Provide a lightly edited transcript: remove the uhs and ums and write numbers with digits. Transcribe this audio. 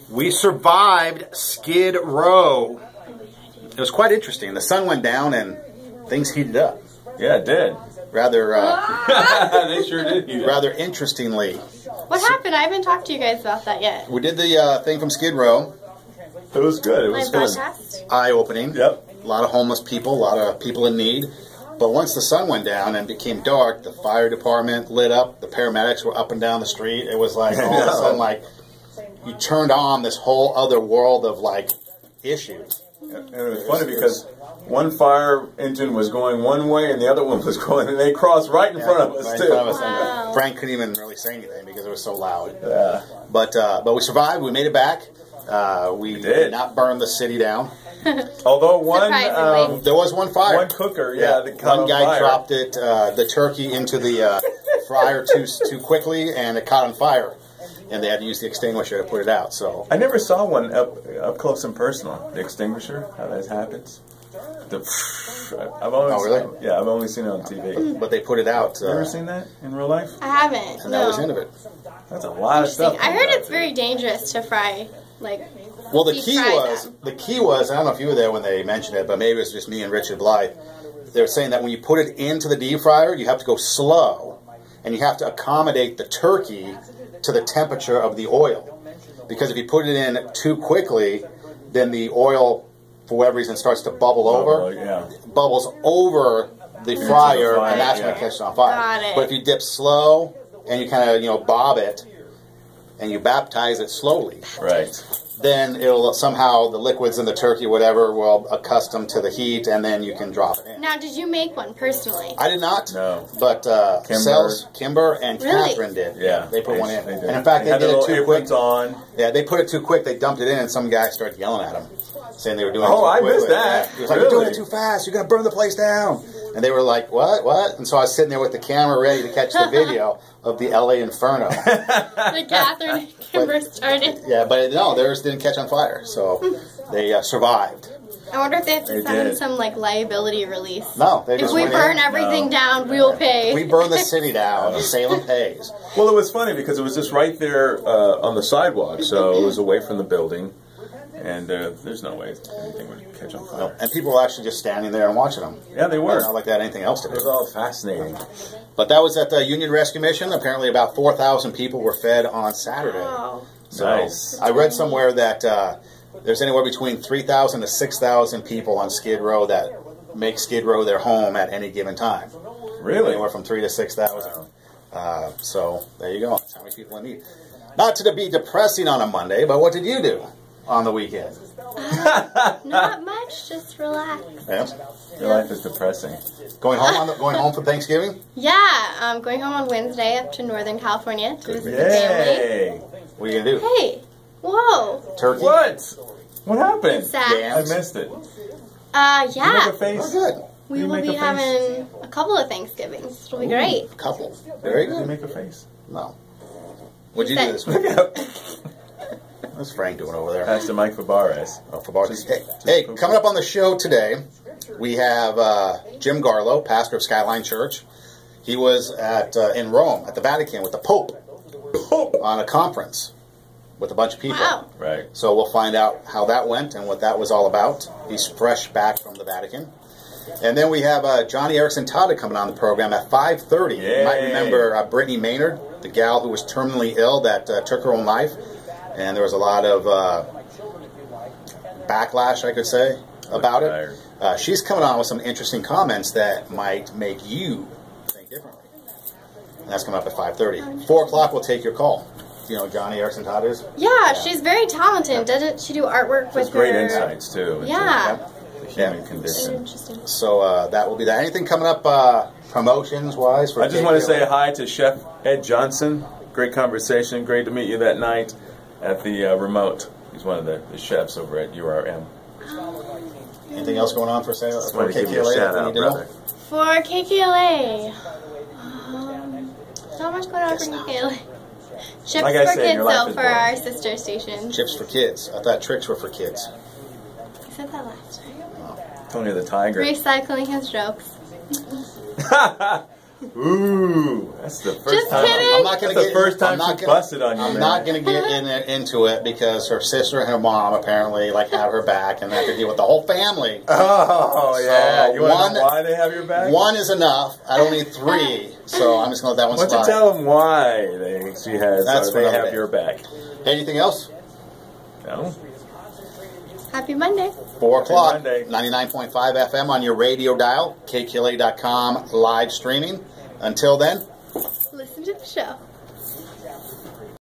We survived Skid Row. It was quite interesting. The sun went down and things heated up. Yeah, it did. Rather, they sure did. rather interestingly. What happened? I haven't talked to you guys about that yet. We did the thing from Skid Row. It was good. It was fun. Eye-opening. Yep. A lot of homeless people, a lot of people in need. But once the sun went down and became dark, the fire department lit up. The paramedics were up and down the street. It was like all of a sudden, like, you turned on this whole other world of, like, issues. And it was funny because one fire engine was going one way and the other one was going, and they crossed right in front of us, right too. in front of us. Wow. Frank couldn't even really say anything because it was so loud. Yeah. But we survived. We made it back. We did not burn the city down. Although one, there was one fire. one cooker, that caught one guy on fire. dropped it, the turkey into the fryer too quickly, and it caught on fire. And they had to use the extinguisher to put it out. So I never saw one up close and personal. The extinguisher, how that happens. I've only seen it on TV. But they put it out. You ever seen that in real life? I haven't. And that was the end of it. That's a lot of stuff. I heard it's very dangerous to fry, like. Well, the key was, I don't know if you were there when they mentioned it, but maybe it was just me and Richard Blythe. They were saying that when you put it into the deep fryer, you have to go slow, and you have to accommodate the turkey to the temperature of the oil. Because if you put it in too quickly, then the oil, for whatever reason, starts to bubble over. Bubbles over the fryer, and that's when it catches on fire. Got it. But if you dip slow, and you kind of, bob it, and you baptize it slowly. Right. Then it'll somehow, the liquids in the turkey, whatever, will accustom to the heat, and then you can drop it in. Now, did you make one personally? I did not. No. But Kimber and Catherine did. Yeah. They put one in. They did. And in fact, they did it too quick. On. Yeah, they put it too quick. They dumped it in, and some guy started yelling at them, saying they were doing it too I quick. missed that. He was like, you're doing it too fast. You're going to burn the place down. And they were like, what? And so I was sitting there with the camera ready to catch the video of the LA Inferno. The Catherine and Kimber started. Yeah, but no, theirs didn't catch on fire, so they survived. I wonder if they have to send some like liability release. No, they just if we burn everything down, we'll pay. We burn the city down, and Salem pays. Well, it was funny because it was just right there on the sidewalk, so it was away from the building. And there's no way anything would catch on fire. No. And people were actually just standing there and watching them. Yeah, they were. Not like they had anything else to do. It was all fascinating. But that was at the Union Rescue Mission. Apparently about 4,000 people were fed on Saturday. Wow. So nice. I read somewhere that there's anywhere between 3,000 to 6,000 people on Skid Row that make Skid Row their home at any given time. Really? Anywhere from 3,000 to 6,000. So there you go. That's how many people in need. Not to be depressing on a Monday, but what did you do on the weekend? Not much, just relax. Yeah. Your life is depressing. Going home for Thanksgiving? Yeah, going home on Wednesday up to Northern California to visit the Yay! family. What are you gonna do? Hey, whoa. Turkey? What? What happened? It's sad. Yeah. I missed it. Yeah. You make a face. Oh, good. We You will make be a face? having a couple of Thanksgivings. It'll be great. Couple. Very Did you good. make a face? No. What'd you do this week? What's Frank doing over there? Pastor Mike Fabarez. Oh, hey, coming up on the show today, we have Jim Garlow, pastor of Skyline Church. He was in Rome at the Vatican with the Pope on a conference with a bunch of people. Wow. Right. So we'll find out how that went and what that was all about. He's fresh back from the Vatican. And then we have Johnny Erickson Tada coming on the program at 5:30. Yay. You might remember Brittany Maynard, the gal who was terminally ill that took her own life. And there was a lot of backlash, I could say, about it. She's coming on with some interesting comments that might make you think differently. And that's coming up at 5:30. 4 o'clock, we'll take your call. You know Johnny Erickson Todd is? Yeah, she's very talented. Doesn't she do artwork with great her? insights, too. Yeah. The human condition. Interesting. So that will be that. Anything coming up promotions-wise? For I just want to say hi to Chef Ed Johnson. Great conversation. Great to meet you that night at the remote. He's one of the chefs over at URM. Anything else going on for sale? Just want to give you a shout out, brother. For KKLA, not much going on for KKLA. Chips Like I for said, kids, your life though, is for boring. our sister station. Chips for kids. I thought tricks were for kids. I said that last time. Tony the Tiger. Recycling his jokes. Ooh, that's the first Just time. kidding. I'm not going to That's get. the first time I'm not she gonna, busted on you, I'm man. not going to get into it because her sister and her mom apparently like have her back, and I have to deal with the whole family. Oh yeah, So you want to know why they have your back? One is enough. I don't need three, so I'm just going to let that one Why don't slide. you tell them why she has? That's or they for another have day. your back. Anything else? No. Happy Monday. 4 o'clock, Monday. 99.5 FM on your radio dial, KQLA.com live streaming. Until then. Listen to the show.